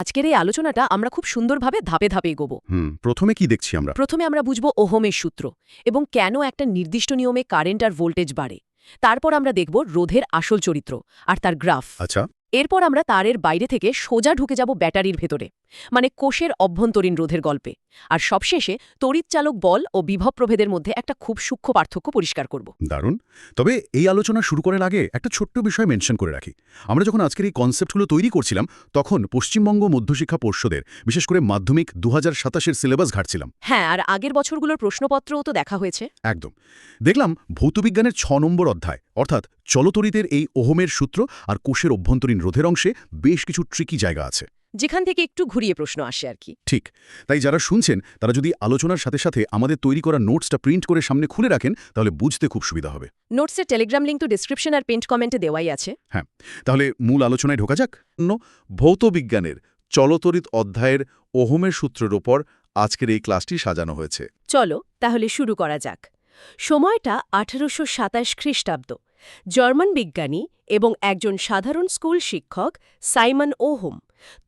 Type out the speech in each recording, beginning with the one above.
আজকের এই আলোচনাটা আমরা খুব সুন্দরভাবে ধাপে ধাপে এগোবো। প্রথমে কি দেখছি আমরা? প্রথমে আমরা বুঝব ওহমের সূত্র এবং কেন একটা নির্দিষ্ট নিয়মে কারেন্ট আর ভোল্টেজ বাড়ে। তারপর আমরা দেখব রোধের আসল চরিত্র আর তার গ্রাফ। আচ্ছা। এরপর আমরা তারের বাইরে থেকে সোজা ঢুকে যাব ব্যাটারির ভেতরে, মানে কোষের অভ্যন্তরীণ রোধের গল্পে। আর সবশেষে তড়িৎচালক বল ও বিভব প্রভেদের মধ্যে একটা খুব সূক্ষ্ম পার্থক্য পরিষ্কার করব। দারুণ। তবে এই আলোচনা শুরু করার আগে একটা ছোট্ট বিষয় মেনশন করে রাখি। আমরা যখন আজকের এই কনসেপ্টগুলো তৈরি করছিলাম তখন পশ্চিমবঙ্গ মধ্যশিক্ষা পর্ষদের বিশেষ করে মাধ্যমিক 2027-এর সিলেবাস ঘাটছিলাম। হ্যাঁ, আর আগের বছরগুলোর প্রশ্নপত্রও তো দেখা হয়েছে। একদম। দেখলাম ভৌতবিজ্ঞানের 6 নম্বর অধ্যায় অর্থাৎ চলতড়িতের এই ওহমের সূত্র আর কোষের অভ্যন্তরীণ রোধের অংশে বেশ কিছু ট্রিকি জায়গা আছে, যেখান থেকে একটু ঘুরিয়ে প্রশ্ন আসে আর কি। ঠিক। তাই যারা শুনছেন তারা যদি আলোচনার সাথে সাথে আমাদের তৈরি করা নোটসটা প্রিন্ট করে সামনে খুলে রাখেন তাহলে বুঝতে খুব সুবিধা হবে। নোটসের টেলিগ্রাম লিঙ্ক তো ডিসক্রিপশন আর পেন্ট কমেন্টে দেওয়াই আছে। হ্যাঁ, তাহলে মূল আলোচনায় ঢোকা যাক। ভৌতবিজ্ঞানের চলতড়িৎ অধ্যায়ের ওহমের সূত্রের ওপর আজকের এই ক্লাসটি সাজানো হয়েছে। চলো তাহলে শুরু করা যাক। সময়টা 1827 খ্রিস্টাব্দ। জার্মান বিজ্ঞানী এবং একজন সাধারণ স্কুল শিক্ষক সাইমন ওহম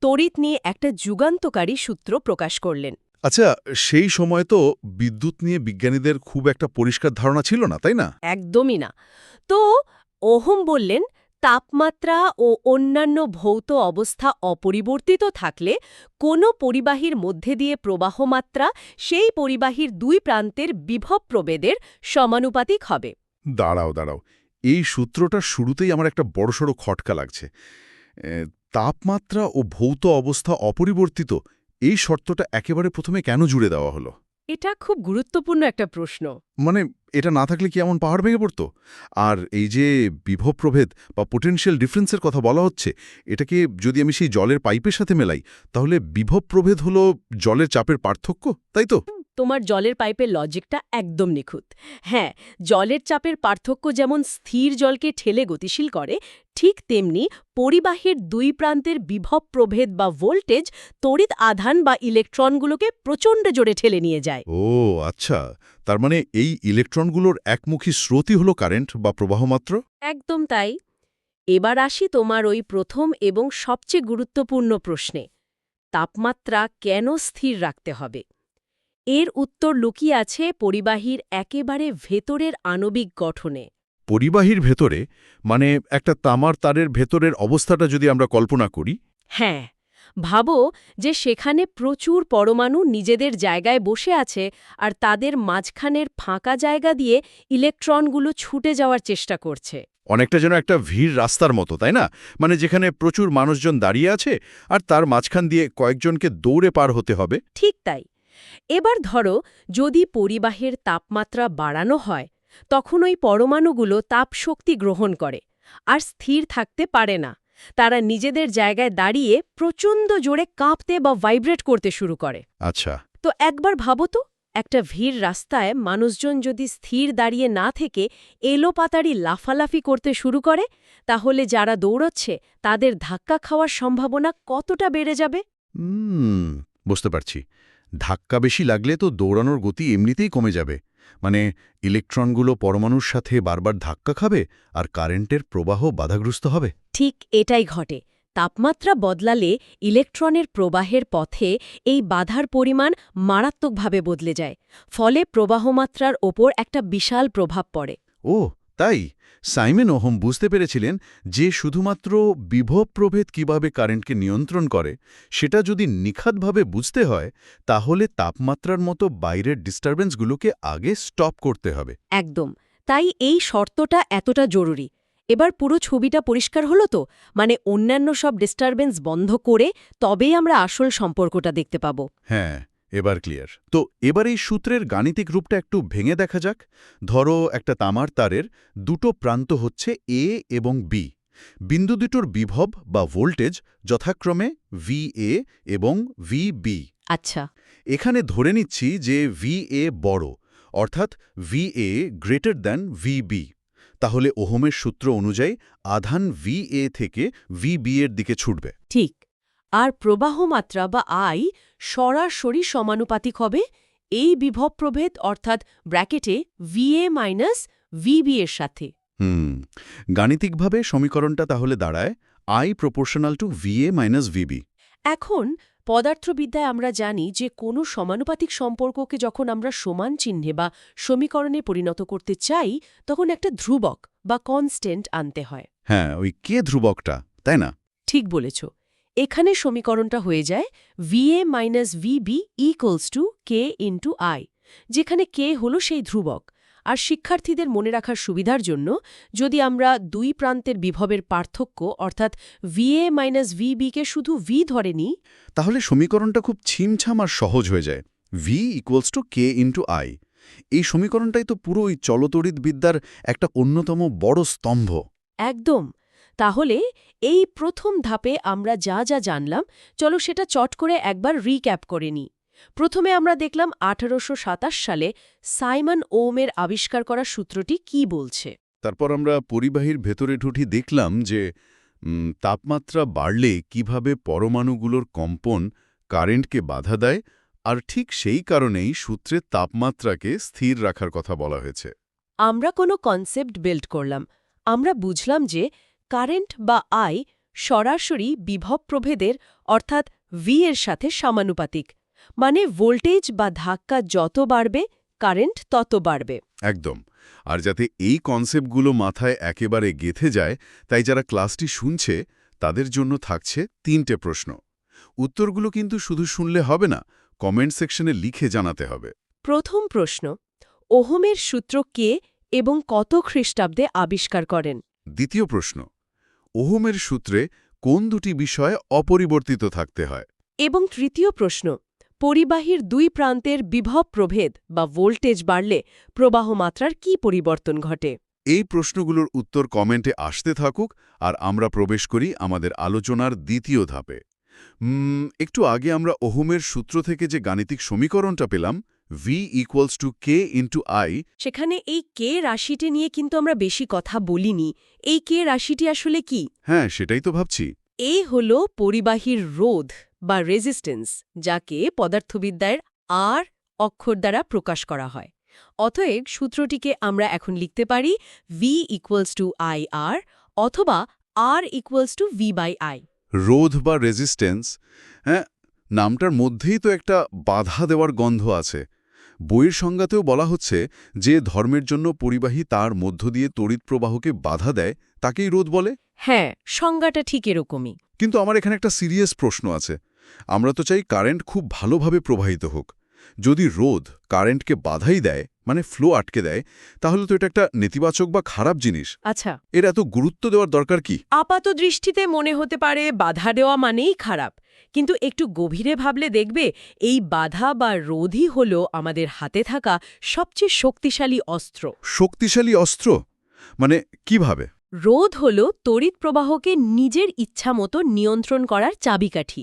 তড়িৎ নিয়ে একটা যুগান্তকারী সূত্র প্রকাশ করলেন। আচ্ছা, সেই সময় তো বিদ্যুৎ নিয়ে বিজ্ঞানীদের খুব একটা পরিষ্কার ধারণা ছিল না, তাই না? একদমই না। তো ওহম বললেন, তাপমাত্রা ও অন্যান্য ভৌত অবস্থা অপরিবর্তিত থাকলে কোনো পরিবাহীর মধ্যে দিয়ে প্রবাহমাত্রা সেই পরিবাহীর দুই প্রান্তের বিভব প্রভেদের সমানুপাতিক হবে। দাঁড়াও, এই সূত্রটা শুরুতেই আমার একটা বড়সড় খটকা লাগছে। তাপমাত্রা ও ভৌত অবস্থা অপরিবর্তিত, এই শর্তটা একেবারে প্রথমে কেন জুড়ে দেওয়া হলো? এটা খুব গুরুত্বপূর্ণ একটা প্রশ্ন। মানে এটা না থাকলে কি এমন পাহাড় ভেঙে পড়ত? আর এই যে বিভব প্রভেদ বা পোটেনশিয়াল ডিফারেন্সের কথা বলা হচ্ছে, এটাকে যদি আমি সেই জলের পাইপের সাথে মেলাই তাহলে বিভব প্রভেদ হলো জলের চাপের পার্থক্য, তাই তো? তোমার জলের পাইপের লজিকটা একদম নিখুঁত। হ্যাঁ, জলের চাপের পার্থক্য যেমন স্থির জলকে ঠেলে গতিশীল করে, ঠিক তেমনি পরিবাহীর দুই প্রান্তের বিভব প্রভেদ বা ভোল্টেজ তড়িৎ আধান বা ইলেকট্রনগুলোকে প্রচণ্ড জোরে ঠেলে নিয়ে যায়। ও আচ্ছা, তার মানে এই ইলেকট্রনগুলোর একমুখী স্রোতই হলো কারেন্ট বা প্রবাহ মাত্র? একদম তাই। এবার আসি তোমার ওই প্রথম এবং সবচেয়ে গুরুত্বপূর্ণ প্রশ্নে, তাপমাত্রা কেন স্থির রাখতে হবে? এর উত্তর লুকিয়ে আছে পরিবাহীর একেবারে ভেতরের আণবিক গঠনে। পরিবাহীর ভেতরে মানে একটা তামার তারের ভেতরের অবস্থাটা যদি আমরা কল্পনা করি। হ্যাঁ, ভাবো যে সেখানে প্রচুর পরমাণু নিজেদের জায়গায় বসে আছে আর তাদের মাঝখানের ফাঁকা জায়গা দিয়ে ইলেকট্রনগুলো ছুটে যাওয়ার চেষ্টা করছে। অনেকটা যেন একটা ভিড় রাস্তার মতো, তাই না? মানে যেখানে প্রচুর মানুষজন দাঁড়িয়ে আছে আর তার মাঝখান দিয়ে কয়েকজনকে দৌড়ে পার হতে হবে। ঠিক তাই। এবার ধরো যদি পরিবাহের তাপমাত্রা বাড়ানো হয়, তখন ওই পরমাণুগুলো তাপশক্তি গ্রহণ করে আর স্থির থাকতে পারে না। তারা নিজেদের জায়গায় দাঁড়িয়ে প্রচণ্ড জোরে কাঁপতে বা ভাইব্রেট করতে শুরু করে। আচ্ছা। তো একবার ভাবো তো, একটা ভিড় রাস্তায় মানুষজন যদি স্থির দাঁড়িয়ে না থেকে এলোপাতাড়ি লাফালাফি করতে শুরু করে, তাহলে যারা দৌড়চ্ছে তাদের ধাক্কা খাওয়ার সম্ভাবনা কতটা বেড়ে যাবে? বুঝতে পারছি। ধাক্কা বেশি লাগলে তো দৌড়ানোর গতি এমনিতেই কমে যাবে। মানে ইলেকট্রনগুলো পরমাণুর সাথে বারবার ধাক্কা খাবে আর কারেন্টের প্রবাহ বাধাগ্রস্ত হবে। ঠিক এটাই ঘটে। তাপমাত্রা বদলালে ইলেকট্রনের প্রবাহের পথে এই বাধার পরিমাণ মারাত্মকভাবে বদলে যায়। ফলে প্রবাহমাত্রার ওপর একটা বিশাল প্রভাব পড়ে। ও তাই সাইমন ওহম বুঝতে পেরেছিলেন যে শুধুমাত্র বিভব প্রভেদ কিভাবে কারেন্টকে নিয়ন্ত্রণ করে সেটা যদি নিখাতভাবে বুঝতে হয় তাহলে তাপমাত্রার মতো বাইরের ডিস্টারবেন্সগুলোকে আগে স্টপ করতে হবে। একদম। তাই এই শর্তটা এতটা জরুরি। এবার পুরো ছবিটা পরিষ্কার হলো তো? মানে অন্যান্য সব ডিস্টারবেন্স বন্ধ করে তবেই আমরা আসল সম্পর্কটা দেখতে পাব। হ্যাঁ, এবার ক্লিয়ার। তো এবার এই সূত্রের গাণিতিক রূপটা একটু ভেঙে দেখা যাক। ধরো একটা তামার তারের দুটো প্রান্ত হচ্ছে এ এবং বি। বিন্দু দুটোর বিভব বা ভোল্টেজ যথাক্রমে VA এবং VB। আচ্ছা। এখানে ধরে নিচ্ছি যে VA বড়, অর্থাৎ VA গ্রেটার দ্যান VB। তাহলে ওহমের সূত্র অনুযায়ী আধান VA থেকে VB এর দিকে ছুটবে। ঠিক। আর প্রবাহমাত্রা বা আই সরাসরি সমানুপাতিক হবে এই বিভব প্রভেদ অর্থাৎ ব্র্যাকেটে VA মাইনাস VB এর সাথে। গাণিতিকভাবে সমীকরণটা তাহলে দাঁড়ায় I proportional to VA minus VB। এখন পদার্থবিদ্যায় আমরা জানি যে কোনো সমানুপাতিক সম্পর্ককে যখন আমরা সমান চিহ্নে বা সমীকরণে পরিণত করতে চাই তখন একটা ধ্রুবক বা কনস্ট্যান্ট আনতে হয়। হ্যাঁ, ওই কে ধ্রুবকটা, তাই না? ঠিক বলেছ। এখানে সমীকরণটা হয়ে যায় VA minus VB equals to K into I, যেখানে K হল সেই ধ্রুবক। আর শিক্ষার্থীদের মনে রাখার সুবিধার জন্য যদি আমরা দুই প্রান্তের বিভবের পার্থক্য অর্থাৎ VA মাইনাস VB কে শুধু V ধরে নিই, তাহলে সমীকরণটা খুব ছিমছাম আর সহজ হয়ে যায়। V equals two K into I. এই সমীকরণটাই তো পুরো ওই চলতড়িৎবিদ্যার একটা অন্যতম বড় স্তম্ভ। একদম। তাহলে এই প্রথম ধাপে আমরা যা যা জানলাম, চলো সেটা চট করে একবার রিক্যাপ করে নিই। প্রথমে আমরা দেখলাম 1827 সালে সাইমন ওমের আবিষ্কার করা সূত্রটি কি বলছে। তারপর আমরা পরিবাহীর ভেতরে ঢুটি দেখলাম যে তাপমাত্রা বাড়লে কিভাবে পরমাণুগুলোর কম্পন কারেন্টকে বাধা দেয়, আর ঠিক সেই কারণেই সূত্রে তাপমাত্রাকে স্থির রাখার কথা বলা হয়েছে। আমরা কোনো কনসেপ্ট বিল্ড করলাম। আমরা বুঝলাম যে কারেন্ট বা আই সরাসরি বিভব প্রভেদের অর্থাৎ ভি এর সাথে সমানুপাতিক, মানে ভোল্টেজ বা ধাক্কা যত বাড়বে কারেন্ট তত বাড়বে। একদম। আর যাতে এই কনসেপ্টগুলো মাথায় একেবারে গেঁথে যায়, তাই যারা ক্লাসটি শুনছে তাদের জন্য থাকছে 3টে প্রশ্ন। উত্তরগুলো কিন্তু শুধু শুনলে হবে না, কমেন্ট সেকশনে লিখে জানাতে হবে। প্রথম প্রশ্ন, ওহমের সূত্র কে এবং কত খ্রিস্টাব্দে আবিষ্কার করেন? দ্বিতীয় প্রশ্ন, ওহমের সূত্রে কোন দুটি বিষয় অপরিবর্তিত থাকতে হয়? এবং তৃতীয় প্রশ্ন, পরিবাহীর দুই প্রান্তের বিভব প্রভেদ বা ভোল্টেজ বাড়লে প্রবাহ মাত্রার কি পরিবর্তন ঘটে? এই প্রশ্নগুলোর উত্তর কমেন্টে আসতে থাকুক, আর আমরা প্রবেশ করি আমাদের আলোচনার দ্বিতীয় ধাপে। একটু আগে আমরা ওহমের সূত্র থেকে যে গাণিতিক সমীকরণটা পেলাম, V equals two K into I, সেখানে এই কে রাশিটি নিয়ে কিন্তু আমরা বেশি কথা বলিনি। এই কে রাশিটি আসলে কি? হ্যাঁ, সেটাই তো ভাবছি। এই হল পরিবাহীর রোধ বা রেজিস্ট্যান্স, যাকে পদার্থবিদ্যার আর অক্ষর দ্বারা প্রকাশ করা হয়। অতএব সূত্রটিকে আমরা এখন লিখতে পারি V ইকুয়ালস টু IR অথবা R equals to V by I। রোধ বা রেজিস্ট্যান্স, হ্যাঁ, নামটার মধ্যেই তো একটা বাধা দেওয়ার গন্ধ আছে। বইয়ের সংজ্ঞাতেও বলা হচ্ছে যে ধর্মের জন্য পরিবাহী তার মধ্য দিয়ে তড়িৎ প্রবাহকে বাধা দেয় তাকেই রোধ বলে। হ্যাঁ, সংজ্ঞাটা ঠিক এরকমই। কিন্তু আমার এখানে একটা সিরিয়াস প্রশ্ন আছে। আমরা তো চাই কারেন্ট খুব ভালোভাবে প্রবাহিত হোক। যদি রোধ কারেন্টকে বাধাই দেয়, মানে ফ্লো আটকে দেয়, তাহলে তো এটা একটা নেতিবাচক বা খারাপ জিনিস। আচ্ছা, এর এত গুরুত্ব দেওয়ার দরকার কি? আপাত দৃষ্টিতে মনে হতে পারে বাধা দেওয়া মানেই খারাপ, কিন্তু একটু গভীরে ভাবলে দেখবে এই বাধা বা রোধই হল আমাদের হাতে থাকা সবচেয়ে শক্তিশালী অস্ত্র। শক্তিশালী অস্ত্র মানে কিভাবে? রোধ হল তড়িৎ প্রবাহকে নিজের ইচ্ছামতো নিয়ন্ত্রণ করার চাবিকাঠি।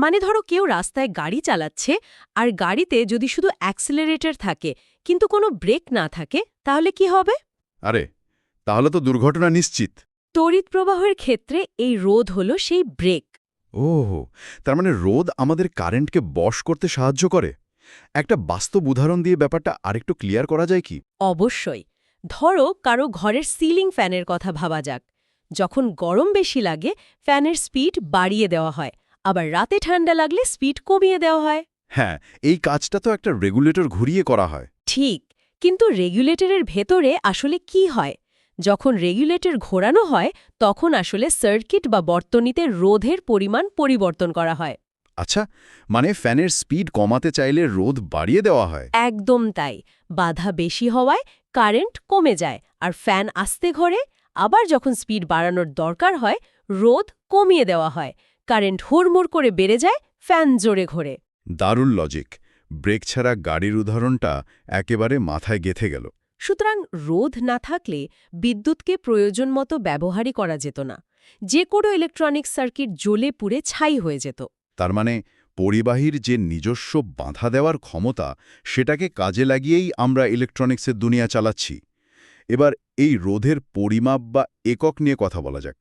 মানে ধরো কেউ রাস্তায় গাড়ি চালাচ্ছে, আর গাড়িতে যদি শুধু অ্যাক্সেলারেটর থাকে কিন্তু কোনো ব্রেক না থাকে, তাহলে কি হবে? আরে, তাহলে তো দুর্ঘটনা নিশ্চিত। তড়িৎ প্রবাহের ক্ষেত্রে এই রোধ হল সেই ব্রেক। ওহ, তার মানে রোধ আমাদের কারেন্টকে বশ করতে সাহায্য করে। একটা বাস্তব উদাহরণ দিয়ে ব্যাপারটা আরেকটু ক্লিয়ার করা যায় কি? অবশ্যই। ধরো কারো ঘরের সিলিং ফ্যানের কথা ভাবা যাক। যখন গরম বেশি লাগে ফ্যানের স্পিড বাড়িয়ে দেওয়া হয়, আবার রাতে ঠান্ডা লাগলে স্পিড কমিয়ে দেওয়া হয়। হ্যাঁ, এই কাজটা তো একটা রেগুলেটর ঘুরিয়ে করা হয়। ঠিক, কিন্তু রেগুলেটরের ভেতরে আসলে কি হয়? যখন রেগুলেটর ঘোরানো হয় তখন আসলে সার্কিট বা বর্তনীতে রোধের পরিমাণ পরিবর্তন করা হয়। আচ্ছা, মানে ফ্যানের স্পিড কমাতে চাইলে রোধ বাড়িয়ে দেওয়া হয়? একদম তাই। বাধা বেশি হওয়ায় কারেন্ট কমে যায় আর ফ্যান আস্তে ঘোরে। আবার যখন স্পিড বাড়ানোর দরকার হয় রোধ কমিয়ে দেওয়া হয়, কারেন্ট হুড়মুড় করে বেড়ে যায়, ফ্যান জোরে ঘোরে। দারুণ লজিক। ব্রেক ছাড়া গাড়ির উদাহরণটা একেবারে মাথায় গেঁথে গেল। সুতরাং রোধ না থাকলে বিদ্যুৎকে প্রয়োজন মতো ব্যবহারই করা যেত না। যে কোনো ইলেকট্রনিক সার্কিট জ্বলে পুড়ে ছাই হয়ে যেত। তার মানে পরিবাহীর যে নিজস্ব বাধা দেওয়ার ক্ষমতা, সেটাকে কাজে লাগিয়েই আমরা ইলেকট্রনিক্সের দুনিয়া চালাচ্ছি। এবার এই রোধের পরিমাপ বা একক নিয়ে কথা বলা যাক।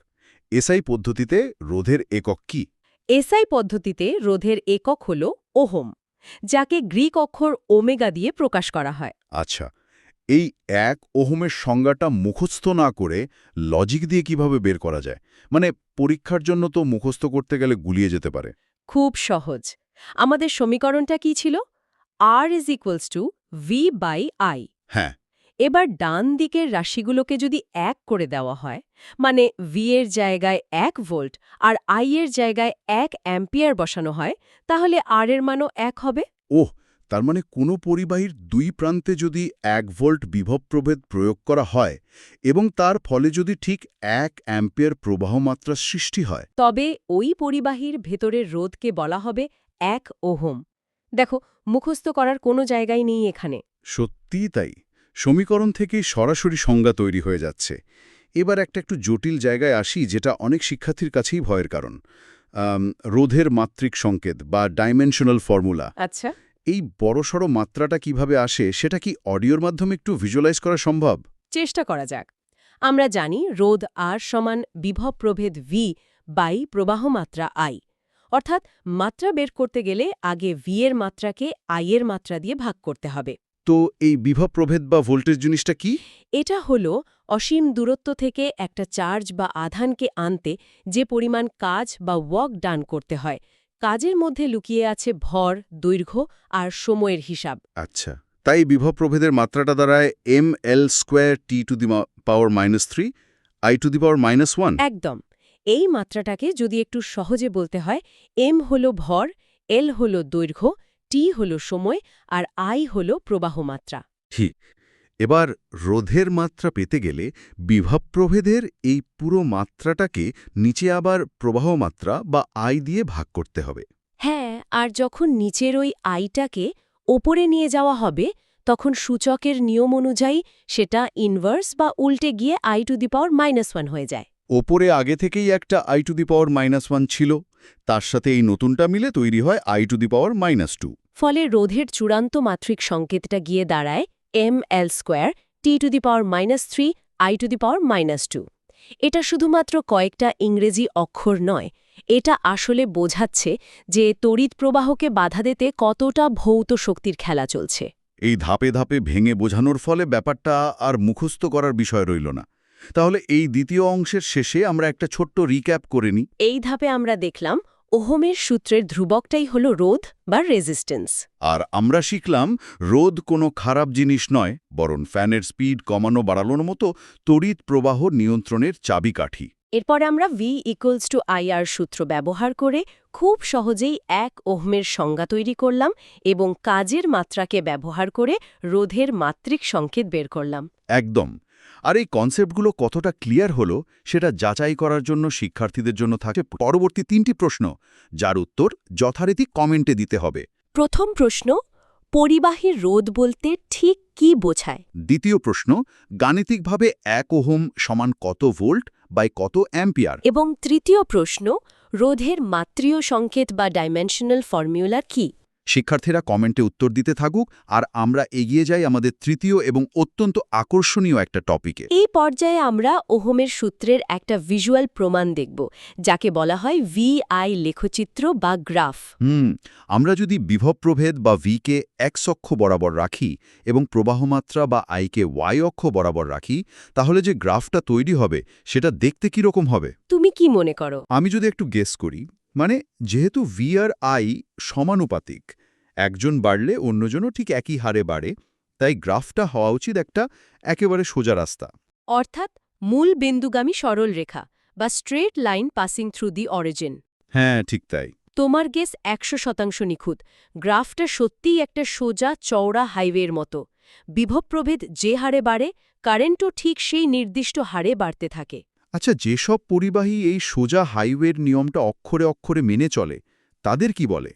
এসআই পদ্ধতিতে রোধের একক কি? এসআই পদ্ধতিতে রোধের একক হল ওহম, যাকে গ্রিক অক্ষর ওমেগা দিয়ে প্রকাশ করা হয়। আচ্ছা, এই 1 ওহমের সংজ্ঞাটা মুখস্থ না করে লজিক দিয়ে কিভাবে বের করা যায়? মানে পরীক্ষার জন্য তো মুখস্থ করতে গেলে গুলিয়ে যেতে পারে। খুব সহজ। আমাদের সমীকরণটা কি ছিল? R = V by I। হ্যাঁ, এবার ডান দিকের রাশিগুলোকে যদি 1 করে দেওয়া হয়, মানে V এর জায়গায় 1 ভোল্ট আর I এর জায়গায় 1 অ্যাম্পিয়ার বসানো হয়, তাহলে R এর মানও 1 হবে। ওহ, তার মানে কোনো পরিবাহীর 2 প্রান্তে যদি 1 ভোল্ট বিভব প্রভেদ প্রয়োগ করা হয় এবং তার ফলে যদি ঠিক 1 অ্যাম্পিয়ার প্রবাহ মাত্রা সৃষ্টি হয়। তবে ওই পরিবাহীর ভেতরের রোধকে বলা হবে 1 ওহম। দেখো, মুখস্থ করার কোনো জায়গাই নেই এখানে। সত্যিই তাই, সমীকরণ থেকেই সরাসরি সংজ্ঞা তৈরি হয়ে যাচ্ছে। এবার একটু জটিল জায়গায় আসি, যেটা অনেক শিক্ষার্থীর কাছেই ভয়ের কারণ। রোধের মাত্রিক সংকেত বা ডাইমেনশনাল ফর্মুলা। আচ্ছা, এই বড়সড় মাত্রাটা কিভাবে আসে, সেটা কি অডিওর মাধ্যমে একটু ভিজুয়ালাইজ করা সম্ভব? চেষ্টা করা যাক। আমরা জানি রোধ R সমান বিভব প্রভেদ V বাই প্রবাহ মাত্রা I। অর্থাৎ মাত্রা বের করতে গেলে আগে V এর মাত্রাকে I এর মাত্রা দিয়ে ভাগ করতে হবে। তো এই বিভব প্রভেদ বা ভোল্টেজ জিনিসটা কি? এটা হলো অসীম দূরত্ব থেকে একটা চার্জ বা আধানকে আনতে যে পরিমাণ কাজ বা ওয়ার্ক ডান করতে হয়। কাজের মধ্যে লুকিয়ে আছে ভর, দৈর্ঘ্য আর সময়ের হিসাব। আচ্ছা, তাই বিভব প্রভেদের মাত্রাটা দাঁড়ায় mL² T⁻³ I⁻⁻1। একদম। এই মাত্রাটাকে যদি একটু সহজে বলতে হয়, m হলো ভর, L হলো দৈর্ঘ্য, T হলো সময় আর I হলো প্রবাহ মাত্রা। ঠিক। এবার রোধের মাত্রা পেতে গেলে বিভব প্রভেদের এই পুরো মাত্রাটাকে নিচে আবার প্রবাহ মাত্রা বা I দিয়ে ভাগ করতে হবে। হ্যাঁ, আর যখন নিচের ওই আইটাকে ওপরে নিয়ে যাওয়া হবে, তখন সূচকের নিয়ম অনুযায়ী সেটা ইনভার্স বা উল্টে গিয়ে I⁻⁻1 হয়ে যায়। ওপরে আগে থেকেই একটা I⁻⁻1 ছিল, তার সাথে এই নতুনটা মিলে তৈরি হয় I⁻²। ফলে রোধের চূড়ান্ত মাত্রিক সংকেতটা গিয়ে দাঁড়ায় mL² T⁻³ I⁻²। এটা শুধুমাত্র কয়েকটা ইংরেজি অক্ষর নয়, এটা আসলে বোঝাচ্ছে যে তড়িৎ প্রবাহকে বাধা দিতে কতটা ভৌত শক্তির খেলা চলছে। এই ধাপে ধাপে ভেঙে বোঝানোর ফলে ব্যাপারটা আর মুখস্থ করার বিষয় রইল না। তাহলে এই দ্বিতীয় অংশের শেষে আমরা একটা ছোট্ট রিক্যাপ করে নিই। এই ধাপে আমরা দেখলাম ওহমের সূত্রের ধ্রুবকটাই হল রোধ বা রেজিস্ট্যান্স। আর আমরা শিখলাম রোধ কোনো খারাপ জিনিস নয়, বরং ফ্যানের স্পিড কমানো বাড়ানোর মতো তড়িৎ প্রবাহ নিয়ন্ত্রণের চাবিকাঠি। এরপর আমরা V = IR সূত্র ব্যবহার করে খুব সহজেই 1 ওহমের সংজ্ঞা তৈরি করলাম এবং কাজের মাত্রাকে ব্যবহার করে রোধের মাত্রিক সংকেত বের করলাম। একদম। আর এই কনসেপ্টগুলো কতটা ক্লিয়ার হলো সেটা যাচাই করার জন্য শিক্ষার্থীদের জন্য থাকে পরবর্তী 3টি প্রশ্ন, যার উত্তর যথারীতি কমেন্টে দিতে হবে। প্রথম প্রশ্ন, পরিবাহীর রোধ বলতে ঠিক কি বোঝায়? দ্বিতীয় প্রশ্ন, গাণিতিকভাবে 1 ওহম সমান কত ভোল্ট বাই কত অ্যাম্পিয়ার? এবং তৃতীয় প্রশ্ন, রোধের মাত্রীয় সংকেত বা ডাইমেনশনাল ফর্মুলা কি? শিক্ষার্থীরা কমেন্টে উত্তর দিতে থাকুক, আর আমরা এগিয়ে যাই আমাদের তৃতীয় এবং অত্যন্ত আকর্ষণীয় একটা টপিকে। এই পর্যায়ে আমরা ওহমের সূত্রের একটা ভিজুয়াল প্রমাণ দেখব, যাকে বলা হয় VI লেখচিত্র বা গ্রাফ। আমরা যদি বিভব প্রভেদ বা ভিকে এক্স অক্ষ বরাবর রাখি এবং প্রবাহমাত্রা বা আইকে ওয়াই অক্ষ বরাবর রাখি, তাহলে যে গ্রাফটা তৈরি হবে সেটা দেখতে কীরকম হবে? তুমি কি মনে করো? আমি যদি একটু গেস করি, মানে যেহেতু ভি আর আই সমানুপাতিক, একজন বাড়লে অন্যজনও ঠিক একই হারে বাড়ে, তাই গ্রাফটা হওয়া উচিত একেবারে সোজা রাস্তা। অর্থাৎ মূল বিন্দুগামী সরল রেখা বা straight line passing through the origin. হ্যাঁ, ঠিক তাই। তোমার গেস 100% নিখুঁত। গ্রাফটা সত্যিই একটা সোজা চওড়া হাইওয়ের মতো। বিভব প্রভেদ যে হারে বাড়ে, কারেন্টও ঠিক সেই নির্দিষ্ট হারে বাড়তে থাকে। আচ্ছা, যেসব পরিবাহী এই সোজা হাইওয়ের নিয়মটা অক্ষরে অক্ষরে মেনে চলে, তাদের কি বলে?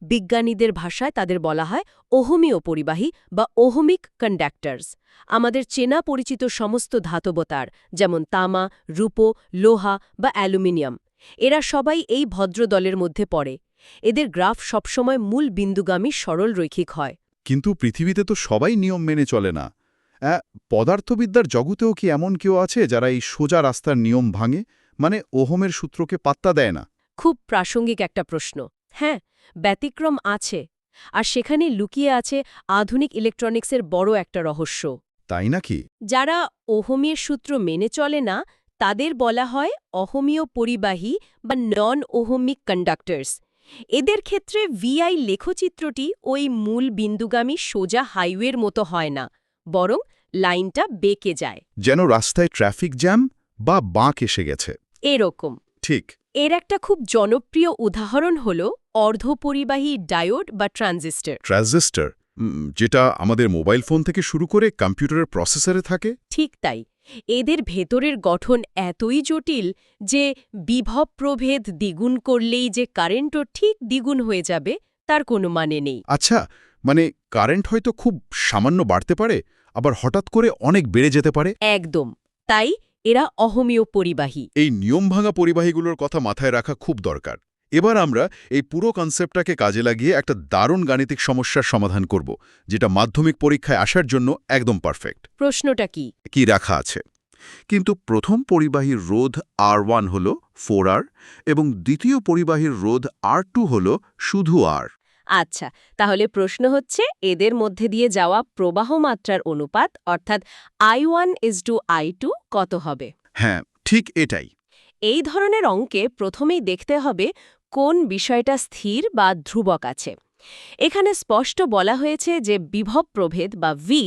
বিজ্ঞানীদের ভাষায় তাদের বলা হয় ওহমীয় পরিবাহী বা ওহমিক কন্ডাক্টরস। আমাদের চেনা পরিচিত সমস্ত ধাতব তার, যেমন তামা, রূপো, লোহা বা অ্যালুমিনিয়াম, এরা সবাই এই ভদ্র দলের মধ্যে পড়ে। এদের গ্রাফ সবসময় মূল বিন্দুগামী সরল রৈখিক হয়। কিন্তু পৃথিবীতে তো সবাই নিয়ম মেনে চলে না। পদার্থবিদ্যার জগতেও কি এমন কেউ আছে যারা এই সোজা রাস্তার নিয়ম ভাঙে, মানে ওহমের সূত্রকে পাত্তা দেয় না? খুব প্রাসঙ্গিক একটা প্রশ্ন। হ্যাঁ, ব্যতিক্রম আছে। আর সেখানে লুকিয়ে আছে আধুনিক ইলেকট্রনিক্সের বড় একটা রহস্য। তাই নাকি? যারা ওহমের সূত্র মেনে চলে না তাদের বলা হয় অহমীয় পরিবাহী বা নন ওহমিক কন্ডাক্টরস। এদের ক্ষেত্রে ভিআই লেখচিত্রটি ওই মূল বিন্দুগামী সোজা হাইওয়ের মতো হয় না, বরং লাইনটা বেঁকে যায় যেন রাস্তায় ট্রাফিক জ্যাম বা বাঁক এসে গেছে। এরকম। ঠিক। এর একটা খুব জনপ্রিয় উদাহরণ হল অর্ধপরিবাহী ডায়োড বা ট্রানজিস্টর। ট্রানজিস্টর, যেটা আমাদের মোবাইল ফোন থেকে শুরু করে কম্পিউটারের প্রসেসরে থাকে। ঠিক তাই। এদের ভেতরের গঠন এতই জটিল যে বিভব প্রভেদ দ্বিগুণ করলেই যে কারেন্টও ঠিক দ্বিগুণ হয়ে যাবে তার কোনো মানে নেই। আচ্ছা, মানে কারেন্ট হয়তো খুব সামান্য বাড়তে পারে, আবার হঠাৎ করে অনেক বেড়ে যেতে পারে। একদম তাই। এরা অহমীয় পরিবাহী। এই নিয়মভাঙা পরিবাহীগুলোর কথা মাথায় রাখা খুব দরকার। এবার আমরা এই পুরো কনসেপ্টটাকে কাজে লাগিয়ে একটা দারুণ গাণিতিক সমস্যার সমাধান করব, যেটা মাধ্যমিক পরীক্ষায় আসার জন্য একদম পারফেক্ট। প্রশ্নটা কি? কি রাখা আছে? কিন্তু প্রথম পরিবাহীর রোধ R1 হল 4R এবং দ্বিতীয় পরিবাহীর রোধ R2 হল শুধু R। আচ্ছা, তাহলে প্রশ্ন হচ্ছে এদের মধ্যে দিয়ে যাওয়া প্রবাহ মাত্রার অনুপাত অর্থাৎ I1:I2 কত হবে? হ্যাঁ, ঠিক এটাই। এই ধরনের অঙ্কে প্রথমেই দেখতে হবে কোন বিষয়টা স্থির বা ধ্রুবক আছে। এখানে স্পষ্ট বলা হয়েছে যে বিভব প্রভেদ বা ভি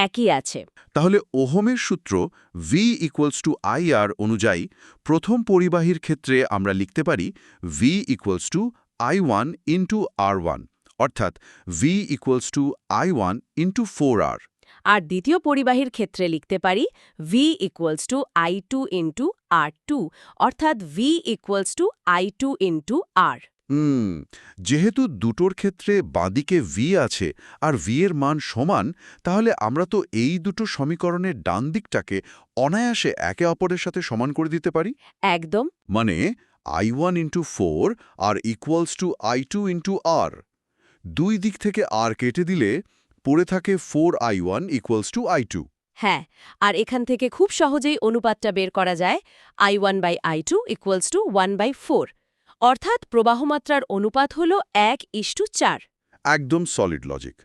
একই আছে। তাহলে ওহমের সূত্র V = IR অনুযায়ী প্রথম পরিবাহীর ক্ষেত্রে আমরা লিখতে পারি V = I1 × R1, অর্থাৎ V = I1 × 4R। আর দ্বিতীয় পরিবাহীর ক্ষেত্রে লিখতে পারি V = I2 × R2, অর্থাৎ V = I2 × R। যেহেতু দুটোর ক্ষেত্রে বাঁদিকে V আছে আর V এর মান সমান, তাহলে আমরা তো এই দুটো সমীকরণের ডান দিকটাকে অনায়াসে একে অপরের সাথে সমান করে দিতে পারি। একদম। মানে I1 × 4 আর I2 × R। দুই দিক থেকে R কেটে দিলে পড়ে থাকে 4I1 = I2। হ্যাঁ, আর এখান থেকে খুব সহজেই অনুপাতটা বের করা যায়। I1/I2 = 1/4, অর্থাৎ প্রবাহমাত্রার অনুপাত হল 1:4। একদম সলিড লজিক।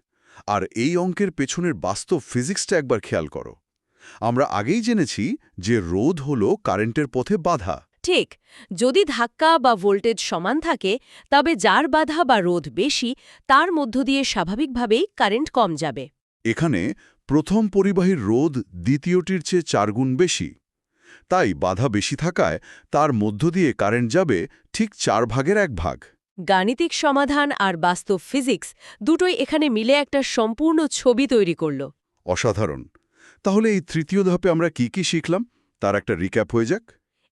আর এই অঙ্কের পেছনের বাস্তব ফিজিক্সটা একবার খেয়াল করো। আমরা আগেই জেনেছি যে রোধ হল কারেন্টের পথে বাধা। ঠিক। যদি ধাক্কা বা ভোল্টেজ সমান থাকে তবে যার বাধা বা রোধ বেশি তার মধ্য দিয়ে স্বাভাবিকভাবেই কারেন্ট কম যাবে। এখানে প্রথম পরিবাহীর রোধ দ্বিতীয়টির চেয়ে 4 গুণ বেশি। তাই বাধা বেশি থাকায় তার মধ্য দিয়ে কারেন্ট যাবে ঠিক 4/1 গাণিতিক সমাধান আর বাস্তব ফিজিক্স দুটোই এখানে মিলে একটা সম্পূর্ণ ছবি তৈরি করল। অসাধারণ। তাহলে এই তৃতীয় ধাপে আমরা কি কি শিখলাম তার একটা রিক্যাপ হয়ে যাক।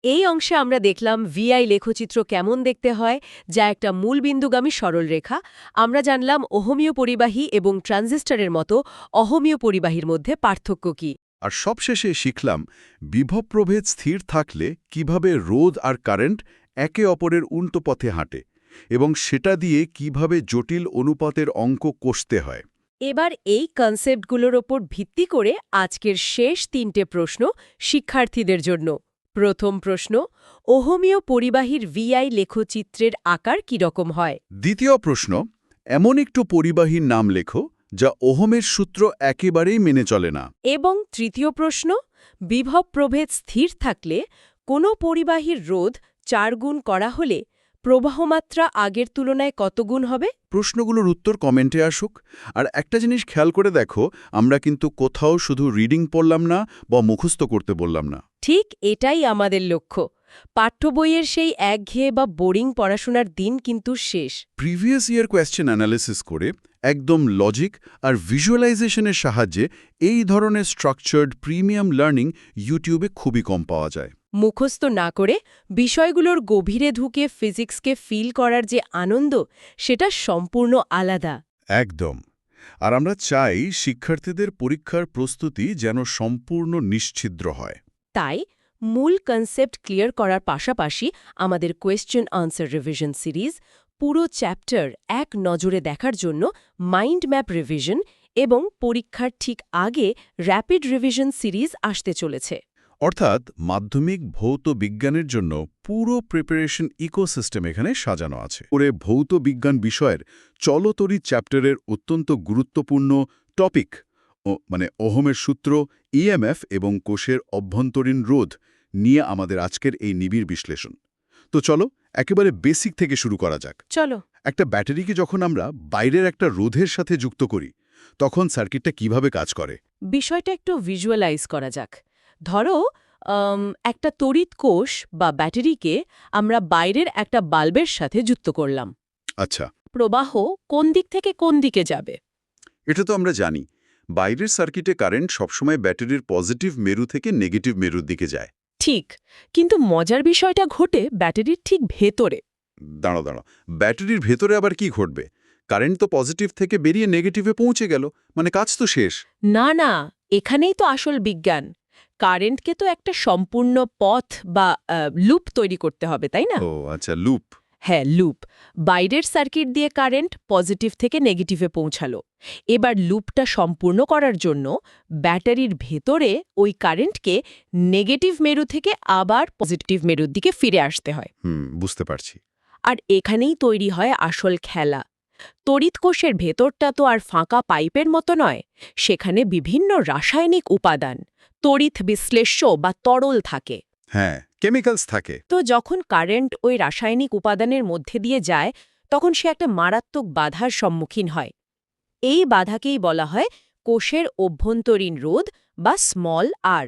এই অংশে আমরা দেখলাম ভিআই লেখচিত্র কেমন দেখতে হয়, যা একটা মূলবিন্দুগামী সরলরেখা। আমরা জানলাম ওহমীয় পরিবাহী এবং ট্রানজিস্টরের মতো অহমীয় পরিবাহীর মধ্যে পার্থক্য কি। আর সবশেষে শিখলাম বিভব প্রভেদ স্থির থাকলে কিভাবে রোধ আর কারেন্ট একে অপরের উল্টো পথে হাঁটে এবং সেটা দিয়ে কিভাবে জটিল অনুপাতের অঙ্ক কষতে হয়। এবার এই কনসেপ্টগুলোর ওপর ভিত্তি করে আজকের শেষ 3টে প্রশ্ন শিক্ষার্থীদের জন্য। প্রথম প্রশ্ন, ওহমীয় পরিবাহীর ভিআই লেখচিত্রের আকার কীরকম হয়? দ্বিতীয় প্রশ্ন, এমন একটু পরিবাহীর নাম লেখো যা ওহমের সূত্র একেবারেই মেনে চলে না। এবং তৃতীয় প্রশ্ন, বিভব প্রভেদ স্থির থাকলে কোনো পরিবাহীর রোধ 4 গুণ করা হলে প্রবাহমাত্রা আগের তুলনায় কত গুণ হবে? প্রশ্নগুলোর উত্তর কমেন্টে আসুক। আর একটা জিনিস খেয়াল করে দেখো, আমরা কিন্তু কোথাও শুধু রিডিং পড়লাম না বা মুখস্থ করতে বললাম না। ঠিক এটাই আমাদের লক্ষ্য। পাঠ্য বইয়ের সেই একঘেয়ে বা বোরিং পড়াশোনার দিন কিন্তু শেষ। প্রিভিয়াস ইয়ার কোয়েশ্চেন অ্যানালিসিস করে একদম লজিক আর ভিজুয়ালাইজেশনের সাহায্যে এই ধরনের স্ট্রাকচার্ড প্রিমিয়াম লার্নিং ইউটিউবে খুবই কম পাওয়া যায়। মুখস্থ না করে বিষয়গুলোর গভীরে ঢুকে ফিজিক্সকে ফিল করার যে আনন্দ, সেটা সম্পূর্ণ আলাদা। একদম। আর আমরা চাই শিক্ষার্থীদের পরীক্ষার প্রস্তুতি যেন সম্পূর্ণ নিশ্ছিদ্র হয়। তাই মূল কনসেপ্ট ক্লিয়ার করার পাশাপাশি আমাদের কোয়েশ্চেন আনসার রিভিশন সিরিজ, পুরো চ্যাপ্টার এক নজরে দেখার জন্য মাইন্ড ম্যাপ রিভিশন এবং পরীক্ষার ঠিক আগে র্যাপিড রিভিশন সিরিজ আসতে চলেছে। অর্থাৎ মাধ্যমিক ভৌত বিজ্ঞানের জন্য পুরো প্রিপারেশন ইকোসিস্টেম এখানে সাজানো আছে। ওরে ভৌত বিজ্ঞান বিষয়ের চলতরি চ্যাপ্টারের অত্যন্ত গুরুত্বপূর্ণ টপিক মানে ওহমের সূত্র, ইএমএফ এবং কোষের অভ্যন্তরীণ রোধ নিয়ে আমাদের আজকের এই নিবিড় বিশ্লেষণ। তো চলো একেবারে বেসিক থেকে শুরু করা যাক। চলো। একটা ব্যাটারিকে যখন আমরা বাইরের একটা রোধের সাথে যুক্ত করি, তখন সার্কিটটা কিভাবে কাজ করে? বিষয়টা একটু ভিজুয়ালাইজ করা যাক। ধরো একটা তড়িৎ কোষ বা ব্যাটারিকে আমরা বাইরের একটা বাল্বের সাথে যুক্ত করলাম। আচ্ছা, প্রবাহ কোন দিক থেকে কোন দিকে যাবে? এটা তো আমরা জানি। বাইরের সার্কিটে কারেন্ট সবসময় ব্যাটারির পজিটিভ মেরু থেকে নেগেটিভ মেরুর দিকে যায়। ঠিক, কিন্তু মজার বিষয়টা ঘটে ব্যাটারির ঠিক ভেতরে। দাঁড়ো, ব্যাটারির ভেতরে আবার কি ঘটবে? কারেন্ট তো পজিটিভ থেকে বেরিয়ে নেগেটিভে পৌঁছে গেল, মানে কাজ তো শেষ। না, এখানেই তো আসল বিজ্ঞান। কারেন্টকে তো একটা সম্পূর্ণ পথ বা লুপ তৈরি করতে হবে, তাই না? ও আচ্ছা, লুপ। হ্যাঁ, লুপ। বাইরের সার্কিট দিয়ে কারেন্ট পজিটিভ থেকে নেগেটিভে পৌঁছালো। এবার লুপটা সম্পূর্ণ করার জন্য ব্যাটারির ভেতরে ওই কারেন্টকে নেগেটিভ মেরু থেকে আবার পজিটিভ মেরুর দিকে ফিরে আসতে হয়। বুঝতে পারছি। আর এখানেই তৈরি হয় আসল খেলা। তড়িৎ কোষের ভেতরটা তো আর ফাঁকা পাইপের মতো নয়, সেখানে বিভিন্ন রাসায়নিক উপাদান, তড়িৎ বিশ্লেষ্য বা তরল থাকে। হ্যাঁ, কেমিক্যালস থাকে। তো যখন কারেন্ট ওই রাসায়নিক উপাদানের মধ্যে দিয়ে যায়, তখন সে একটা মারাত্মক বাধার সম্মুখীন হয়। এই বাধাকেই বলা হয় কোষের অভ্যন্তরীণ রোধ বা স্মল আর।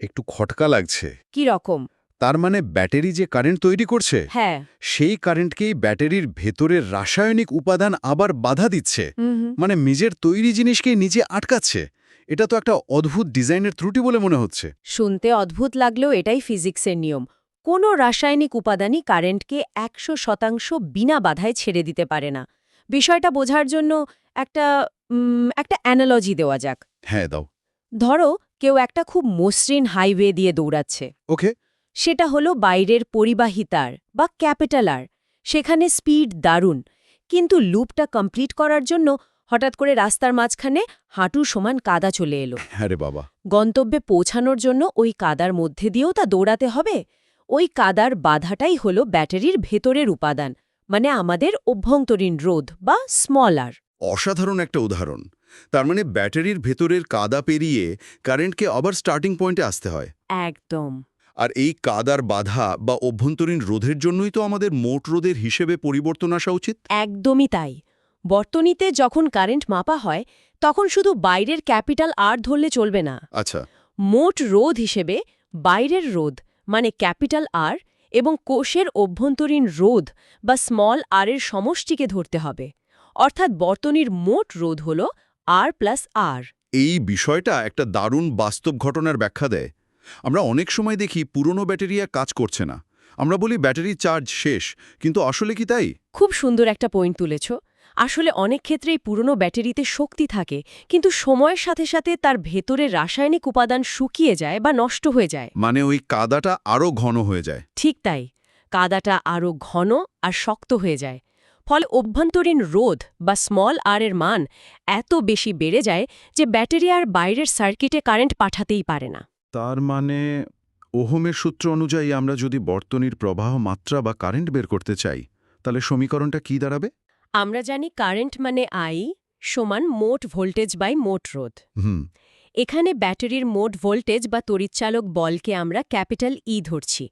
একটু খটকা লাগছে। কি রকম? তার মানে ব্যাটারি যে কারেন্ট তৈরি করছে, হ্যাঁ। সেই কারেন্টকেই ব্যাটারির ভেতরের রাসায়নিক উপাদান আবার বাধা দিচ্ছে। মানে নিজের তৈরি জিনিসকেই নিজে আটকাচ্ছে। এটা তো একটা অদ্ভুত ডিজাইনের ত্রুটি বলে মনে হচ্ছে। শুনতে অদ্ভুত লাগলেও এটাই ফিজিক্সের নিয়ম। কোনো রাসায়নিক উপাদানই কারেন্টকে 100% বিনা বাধায় ছেড়ে দিতে পারে না। বিষয়টা বোঝার জন্য একটা অ্যানালজি দেওয়া যাক। হ্যাঁ, দাও। ধরো কেউ একটা খুব মসৃণ হাইওয়ে দিয়ে দৌড়াচ্ছে। ওকে। সেটা হলো বাইরের পরিবাহী তার বা ক্যাপিটাল আর। সেখানে স্পিড দারুণ, কিন্তু লুপটা কমপ্লিট করার জন্য হঠাৎ করে রাস্তার মাঝখানে হাঁটু সমান কাদা চলে এলো। আরে বাবা। গন্তব্যে পৌঁছানোর জন্য ওই কাদার মধ্যে দিয়েও তা দৌড়াতে হবে। ওই কাদার বাধাটাই হলো ব্যাটারির ভেতরের উপাদান, মানে আমাদের অভ্যন্তরীণ রোধ বা স্মল আর। অসাধারণ একটা উদাহরণ। তার মানে ব্যাটারির ভেতরের কাদা পেরিয়ে কারেন্টকে আবার স্টার্টিং পয়েন্টে আসতে হয়। একদম। আর এই কাদার বাধা বা অভ্যন্তরীণ রোধের জন্যই তো আমাদের মোট রোধের হিসেবে পরিবর্তন আসা উচিত। একদমই তাই। বর্তনীতে যখন কারেন্ট মাপা হয়, তখন শুধু বাইরের ক্যাপিটাল আর ধরলে চলবে না। আচ্ছা। মোট রোধ হিসেবে বাইরের রোধ মানে ক্যাপিটাল আর এবং কোষের অভ্যন্তরীণ রোধ বা স্মল আর এর সমষ্টিকে ধরতে হবে। অর্থাৎ বর্তনীর মোট রোধ হল আর প্লাস আর। এই বিষয়টা একটা দারুণ বাস্তব ঘটনার ব্যাখ্যা দেয়। আমরা অনেক সময় দেখি পুরনো ব্যাটারি আর কাজ করছে না। আমরা বলি ব্যাটারির চার্জ শেষ, কিন্তু আসলে কি তাই? খুব সুন্দর একটা পয়েন্ট তুলেছ। আসলে অনেক ক্ষেত্রেই পুরনো ব্যাটারিতে শক্তি থাকে, কিন্তু সময়ের সাথে সাথে তার ভেতরে রাসায়নিক উপাদান শুকিয়ে যায় বা নষ্ট হয়ে যায়। মানে ওই কাদাটা আরও ঘন হয়ে যায়। ঠিক তাই, কাদাটা আরও ঘন আর শক্ত হয়ে যায়। ফলে অভ্যন্তরীণ রোধ বা স্মল আর এর মান এত বেশি বেড়ে যায় যে ব্যাটারি আর বাইরের সার্কিটে কারেন্ট পাঠাতেই পারে না। তার মানে ওহমের সূত্র অনুযায়ী আমরা যদি বর্তনীর প্রবাহ মাত্রা বা কারেন্ট বের করতে চাই, তাহলে সমীকরণটা কি দাঁড়াবে? আমরা জানি কারেন্ট মানে আই সমান মোট ভোল্টেজ বাই মোট রোধ। এখানে ব্যাটারির মোট ভোল্টেজ বা তড়িৎচালক বলকে আমরা ক্যাপিটাল ই ধরছি।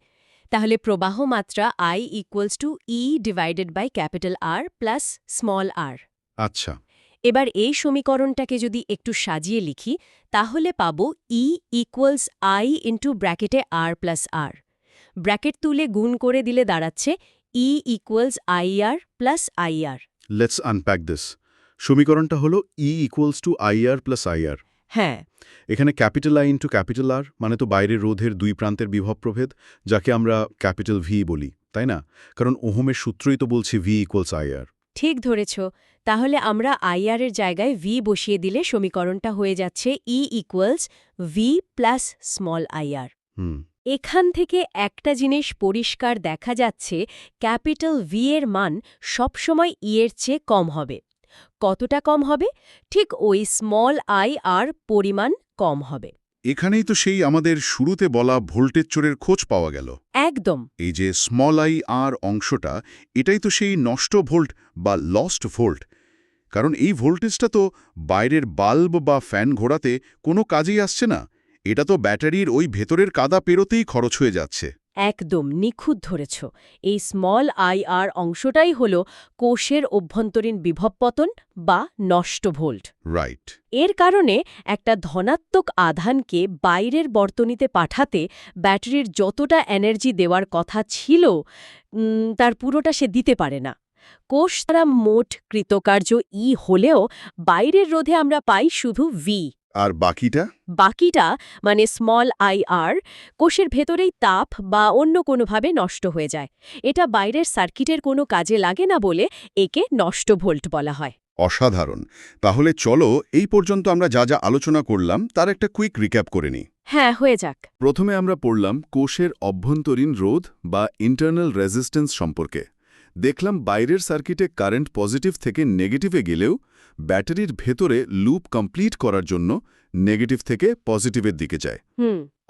তাহলে প্রবাহ মাত্রা I equals to E divided by capital R plus small R. আচ্ছা। এবার এই সমীকরণটাকে যদি একটু সাজিয়ে লিখি, তাহলে পাব ই ইকুয়ালস আই ইন্টু ব্র্যাকেটে আর প্লাস আর। ব্র্যাকেট তুলে গুণ করে দিলে দাঁড়াচ্ছে E equals IR plus IR. Let's unpack this. সমীকরণটা হলো E equals to IR plus IR. হ্যাঁ। এখানে capital I into capital R মানে তো বাইরের রোধের দুই প্রান্তের বিভব প্রভেদ, যাকে আমরা ক্যাপিটাল ভি বলি, তাই না? কারণ ওহমের সূত্রই তো বলছে ভি ইকুয়ালস আইআর। ঠিক ধরেছ। তাহলে আমরা আইআর এর জায়গায় ভি বসিয়ে দিলে সমীকরণটা হয়ে যাচ্ছে ই equals V plus small IR. এখান থেকে একটা জিনিস পরিষ্কার দেখা যাচ্ছে, ক্যাপিটাল ভি এর মান সবসময় ই এর চেয়ে কম হবে। কতটা কম হবে? ঠিক ওই স্মল আই আর পরিমাণ কম হবে। এখানেই তো সেই আমাদের শুরুতে বলা ভোল্টেজ চোরের খোঁজ পাওয়া গেল। একদম। এই যে স্মল আই আর অংশটা, এটাই তো সেই নষ্ট ভোল্ট বা লস্ট ভোল্ট, কারণ এই ভোল্টেজটা তো বাইরের বাল্ব বা ফ্যান ঘোরাতে কোনো কাজেই আসছে না। এটা তো ব্যাটারির ওই ভেতরের কাদা পেরোতেই খরচ হয়ে যাচ্ছে। একদম নিখুঁত ধরেছ। এই স্মল IR অংশটাই হল কোষের অভ্যন্তরীণ বিভব পতন বা নষ্ট ভোল্ট। রাইট। এর কারণে একটা ধনাত্মক আধানকে বাইরের বর্তনীতে পাঠাতে ব্যাটারির যতটা এনার্জি দেওয়ার কথা ছিল তার পুরোটা সে দিতে পারে না। কোষ দ্বারা মোট কৃতকার্য হলেও বাইরের রোধে আমরা পাই শুধু ভি। আর বাকিটা মানে স্মল IR কোষের ভেতরেই তাপ বা অন্য কোনোভাবে নষ্ট হয়ে যায়। এটা বাইরের সার্কিটের কোনো কাজে লাগে না বলে একে নষ্ট ভোল্ট বলা হয়। অসাধারণ। তাহলে চলো এই পর্যন্ত আমরা যা যা আলোচনা করলাম তার একটা কুইক রিক্যাপ করে নিই। হ্যাঁ, হয়ে যাক। প্রথমে আমরা পড়লাম কোষের অভ্যন্তরীণ রোধ বা ইন্টারনাল রেজিস্ট্যান্স সম্পর্কে। দেখলাম বাইরের সার্কিটে কারেন্ট পজিটিভ থেকে নেগেটিভে গেলেও ব্যাটারির ভেতরে লুপ কমপ্লিট করার জন্য নেগেটিভ থেকে পজিটিভের দিকে যায়।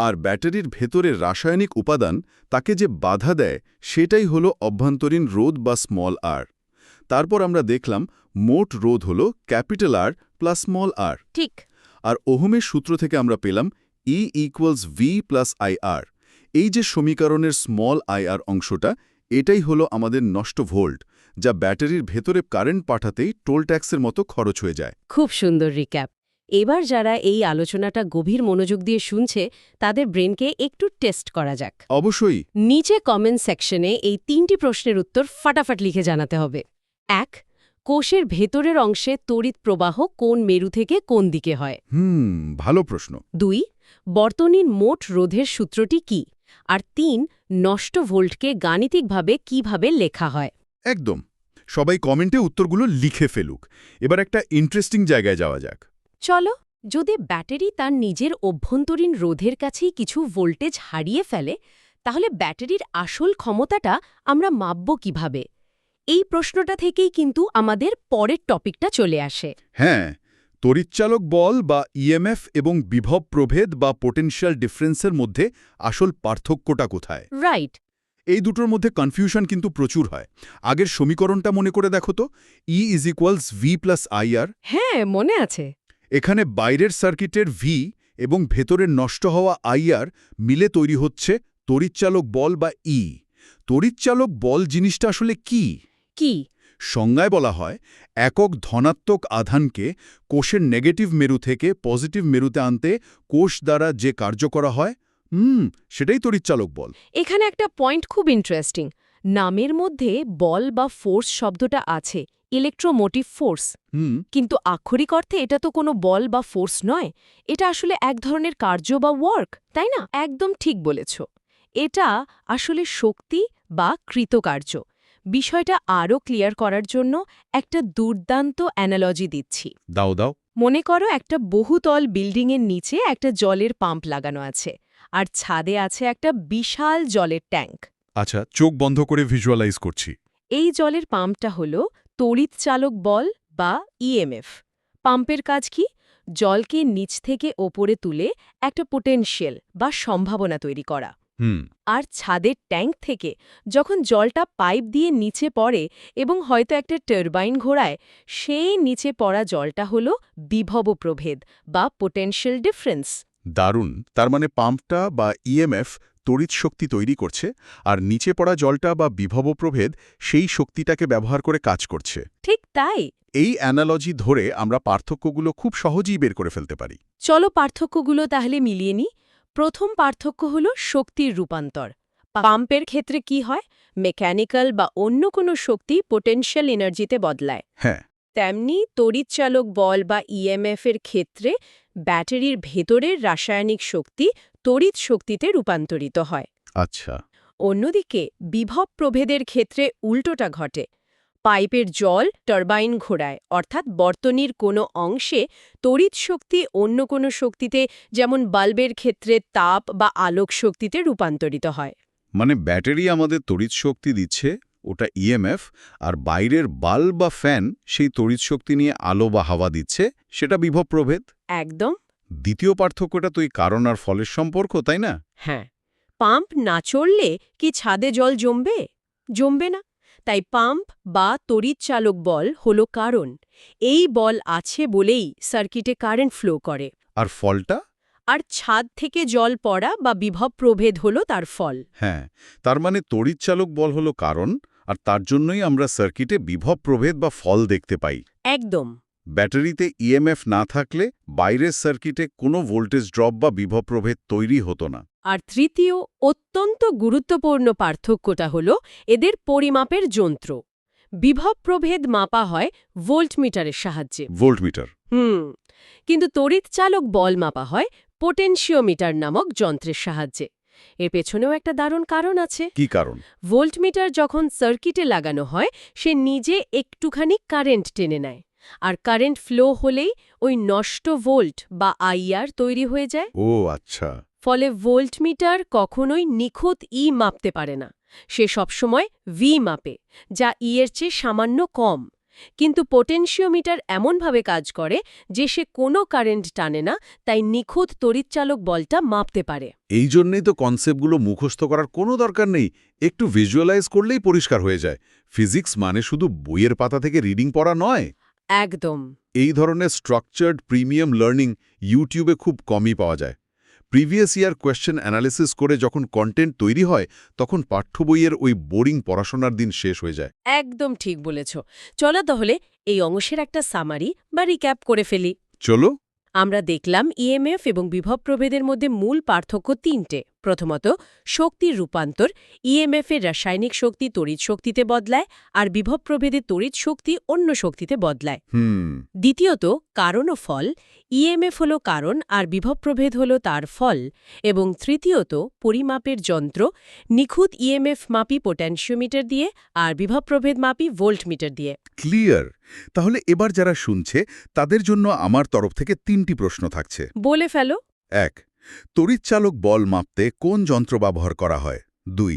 আর ব্যাটারির ভেতরে রাসায়নিক উপাদান তাকে যে বাধা দেয় সেটাই হলো অভ্যন্তরীণ রোধ বা স্মল আর। তারপর আমরা দেখলাম মোট রোধ হল ক্যাপিটাল আর প্লাস স্মল আর। ঠিক। আর ওহমের সূত্র থেকে আমরা পেলাম E = V + IR। এই যে সমীকরণের স্মল IR অংশটা, এটাই হলো আমাদের নষ্ট ভোল্ট, যা ব্যাটারির ভেতরে কারেন্ট পাঠাতেই টোল ট্যাক্সের মতো খরচ হয়ে যায়। খুব সুন্দর রিক্যাপ। এবার যারা এই আলোচনাটা গভীর মনোযোগ দিয়ে শুনছে তাদের ব্রেনকে একটু টেস্ট করা যাক। অবশ্যই। নিচে কমেন্ট সেকশনে এই 3টি প্রশ্নের উত্তর ফাটাফাট লিখে জানাতে হবে। 1. কোষের ভেতরের অংশে তড়িৎ প্রবাহ কোন মেরু থেকে কোন দিকে হয়? ভালো প্রশ্ন। 2. বর্তনীর মোট রোধের সূত্রটি কি? আর 3. নষ্ট ভোল্টকে গাণিতিকভাবে কিভাবে লেখা হয়? একদম। সবাই কমেন্টে উত্তরগুলো লিখে ফেলুক। এবার একটা ইন্টারেস্টিং জায়গায় যাওয়া যাক। চলো, যদি ব্যাটারি তার নিজের অভ্যন্তরীণ রোধের কাছেই কিছু ভোল্টেজ হারিয়ে ফেলে, তাহলে ব্যাটারির আসল ক্ষমতাটা আমরা মাপব কিভাবে? এই প্রশ্নটা থেকেই কিন্তু আমাদের পরের টপিকটা চলে আসে। হ্যাঁ, তড়িৎচালক বল বা ইএমএফ এবং বিভব প্রভেদ বা পোটেনশিয়াল ডিফারেন্সের মধ্যে আসল পার্থক্যটা কোথায়? রাইট। এই দুটোর মধ্যে কনফিউশন কিন্তু প্রচুর হয়। আগের সমীকরণটা মনে করে দেখো তো, E = V + IR। হ্যাঁ, মনে আছে। এখানে বাইরের সার্কিটের ভি এবং ভেতরের নষ্ট হওয়া IR মিলে তৈরি হচ্ছে তড়িৎচালক বল বা ই। তড়িৎচালক বল জিনিসটা আসলে কি? কি? সংজ্ঞায় বলা হয় একক ধনাত্মক আধানকে কোষের নেগেটিভ মেরু থেকে পজিটিভ মেরুতে আনতে কোষ দ্বারা যে কার্য করা হয় সেটাই তড়িৎচালক বল। এখানে একটা পয়েন্ট খুব ইন্টারেস্টিং। নামের মধ্যে বল বা ফোর্স শব্দটা আছে, ইলেকট্রোমোটিভ ফোর্স। কিন্তু আক্ষরিক অর্থে এটা তো কোনো বল বা ফোর্স নয়। এটা আসলে এক ধরনের কার্য বা ওয়ার্ক, তাই না? একদম ঠিক বলেছ। এটা আসলে শক্তি বা কৃতকার্য। বিষয়টা আরও ক্লিয়ার করার জন্য একটা দুর্দান্ত অ্যানালজি দিচ্ছি। দাও। মনে করো একটা বহুতল বিল্ডিংয়ের নিচে একটা জলের পাম্প লাগানো আছে, আর ছাদে আছে একটা বিশাল জলের ট্যাঙ্ক। আচ্ছা, চোখ বন্ধ করে ভিজুয়ালাইজ করছি। এই জলের পাম্পটা হল তড়িৎচালক বল বা ইএমএফ। পাম্পের কাজ কি? জলকে নিচ থেকে ওপরে তুলে একটা পোটেনশিয়াল বা সম্ভাবনা তৈরি করা। আর ছাদের ট্যাঙ্ক থেকে যখন জলটা পাইপ দিয়ে নিচে পড়ে এবং হয়তো একটা টারবাইন ঘোরায়, সেই নিচে পড়া জলটা হল বিভব প্রভেদ বা পোটেনশিয়াল ডিফারেন্স। দারুণ। তার মানে পাম্পটা বা ইএমএফ তড়িৎ শক্তি তৈরি করছে, আর নিচে পড়া জলটা বা বিভব প্রভেদ সেই শক্তিটাকে ব্যবহার করে কাজ করছে। ঠিক তাই। এই অ্যানালজি ধরে আমরা পার্থক্যগুলো খুব সহজেই বের করে ফেলতে পারি। চলো পার্থক্যগুলো তাহলে মিলিয়ে নিই। প্রথম পার্থক্য হল শক্তির রূপান্তর। পাম্পের ক্ষেত্রে কি হয়? মেকানিক্যাল বা অন্য কোনো শক্তি পোটেনশিয়াল এনার্জিতে বদলায়। হ্যাঁ। তেমনি তড়িৎচালক বল বা ইএমএফ এর ক্ষেত্রে ব্যাটারির ভেতরের রাসায়নিক শক্তি তড়িৎ শক্তিতে রূপান্তরিত হয়। আচ্ছা। অন্যদিকে বিভব প্রভেদের ক্ষেত্রে উল্টোটা ঘটে। পাইপের জল টারবাইন ঘোরায়, অর্থাৎ বর্তনীর কোনো অংশে তড়িৎ শক্তি অন্য কোনো শক্তিতে, যেমন বাল্বের ক্ষেত্রে তাপ বা আলোক শক্তিতে রূপান্তরিত হয়। মানে ব্যাটারি আমাদের তড়িৎ শক্তি দিচ্ছে, ওটা ইএমএফ, আর বাইরের বাল্ব বা ফ্যান সেই তড়িৎ শক্তি নিয়ে আলো বা হাওয়া দিচ্ছে, সেটা বিভব প্রভেদ। একদম। দ্বিতীয় পার্থক্যটা তো এই কারণ আর ফলের সম্পর্ক, তাই না? হ্যাঁ। পাম্প না চললে কি ছাদে জল জমবে? জমবে না। তাই পাম্প বা তড়িৎচালক বল হলো কারণ। এই বল আছে বলেই সার্কিটে কারেন্ট ফ্লো করে। আর ফলটা? আর ছাদ থেকে জল পড়া বা বিভব প্রভেদ হলো তার ফল। হ্যাঁ, তার মানে তড়িৎচালক বল হলো কারণ, আর তার জন্যই আমরা সার্কিটে বিভব প্রভেদ বা ফল দেখতে পাই। একদম। ব্যাটারিতে ইএমএফ না থাকলে বাইরের সার্কিটে কোনো ভোল্টেজ ড্রপ বা বিভব প্রভেদ তৈরি হতো না। আর তৃতীয় অত্যন্ত গুরুত্বপূর্ণ পার্থক্যটা হলো এদের পরিমাপের যন্ত্র। বিভব প্রভেদ মাপা হয় ভোল্টমিটারের সাহায্যে। ভোল্টমিটার। কিন্তু তড়িৎচালক বল মাপা হয় পোটেনশিওমিটার নামক যন্ত্রের সাহায্যে। এর পেছনেও একটা দারুণ কারণ আছে। কি কারণ? ভোল্টমিটার যখন সার্কিটে লাগানো হয় সে নিজে একটুখানি কারেন্ট টেনে নেয়, আর কারেন্ট ফ্লো হলেই ওই নষ্ট ভোল্ট বা আইআর তৈরি হয়ে যায়। ও আচ্ছা। ফলে ভোল্টমিটার কখনোই নিখুঁত ই মাপতে পারে না, সে সবসময় ভি মাপে, যা ই এর চেয়ে সামান্য কম। কিন্তু পোটেনশিওমিটার এমনভাবে কাজ করে যে সে কোনো কারেন্ট টানে না, তাই নিখুঁত তড়িৎচালক বলটা মাপতে পারে। এই জন্যই তো কনসেপ্টগুলো মুখস্থ করার কোনো দরকার নেই, একটু ভিজুয়ালাইজ করলেই পরিষ্কার হয়ে যায়। ফিজিক্স মানে শুধু বইয়ের পাতা থেকে রিডিং পড়া নয়। একদম। এই ধরনের স্ট্রাকচার্ড প্রিমিয়াম লার্নিং ইউটিউবে খুব কমই পাওয়া যায়। প্রিভিয়াস ইয়ার কোয়েশ্চেন অ্যানালিসিস করে যখন কন্টেন্ট তৈরি হয় তখন পাঠ্য বইয়ের ওই বোরিং পড়াশোনার দিন শেষ হয়ে যায়। একদম ঠিক বলেছ। চলো তাহলে এই অংশের একটা সামারি বা রিক্যাপ করে ফেলি। চলো। আমরা দেখলাম ইএমএফ এবং বিভব প্রভেদের মধ্যে মূল পার্থক্য তিনটে। প্রথমত, শক্তির রূপান্তর। ইএমএফ এর রাসায়নিক শক্তি তড়িৎ শক্তিতে বদলায়, আর বিভব প্রভেদের তড়িৎ শক্তি অন্য শক্তিতে বদলায়। দ্বিতীয়ত, কারণ ও ফল। ইএমএফ হল কারণ আর বিভব প্রভেদ হল তার ফল। এবং তৃতীয়ত, পরিমাপের যন্ত্র। নিখুঁত ইএমএফ মাপি পোটেনশিওমিটার দিয়ে, আর বিভব প্রভেদ মাপি ভোল্টমিটার দিয়ে। ক্লিয়ার। তাহলে এবার যারা শুনছে তাদের জন্য আমার তরফ থেকে 3টি প্রশ্ন থাকছে। বলে ফেলো। 1. তড়িৎচালক বল মাপতে কোন যন্ত্র ব্যবহার করা হয়? 2.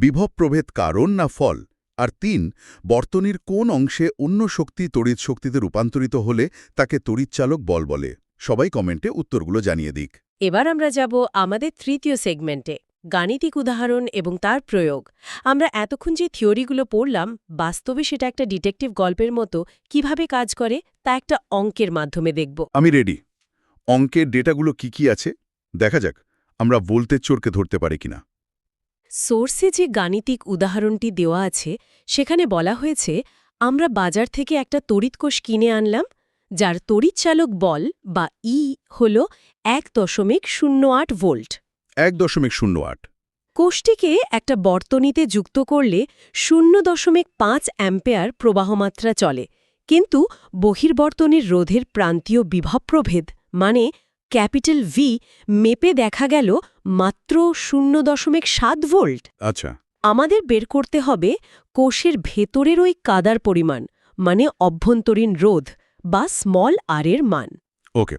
বিভব প্রভেদ কারণ না ফল? আর 3. বর্তনীর কোন অংশে অন্য শক্তি তড়িৎ শক্তিতে রূপান্তরিত হলে তাকে তড়িৎচালক বল বলে? সবাই কমেন্টে উত্তরগুলো জানিয়ে দিক। এবার আমরা যাব আমাদের তৃতীয় সেগমেন্টে, গাণিতিক উদাহরণ এবং তার প্রয়োগ। আমরা এতক্ষণ যে থিওরিগুলো পড়লাম, বাস্তবে সেটা একটা ডিটেকটিভ গল্পের মতো কিভাবে কাজ করে তা একটা অঙ্কের মাধ্যমে দেখব। আমি রেডি। অঙ্কের ডেটাগুলো কি আছে দেখা যাক, আমরা ভোল্টেজ চোরকে ধরতে পারি কিনা। সোর্সে যে গাণিতিক উদাহরণটি দেওয়া আছে সেখানে বলা হয়েছে আমরা বাজার থেকে একটা তড়িৎকোষ কিনে আনলাম, যার তড়িৎচালক বল বা ই হল 1.08 ভোল্ট। 1.08। কোষটিকে একটা বর্তনীতে যুক্ত করলে 0.5 অ্যাম্পেয়ার প্রবাহমাত্রা চলে, কিন্তু বহির্বর্তনীর রোধের প্রান্তীয় বিভব প্রভেদ মানে ক্যাপিটাল ভি মেপে দেখা গেল মাত্র 0.7 ভোল্ট। আচ্ছা। আমাদের বের করতে হবে কোষের ভেতরের ওই কাদার পরিমাণ, মানে অভ্যন্তরীণ রোধ বা স্মল আর এর মান। ওকে,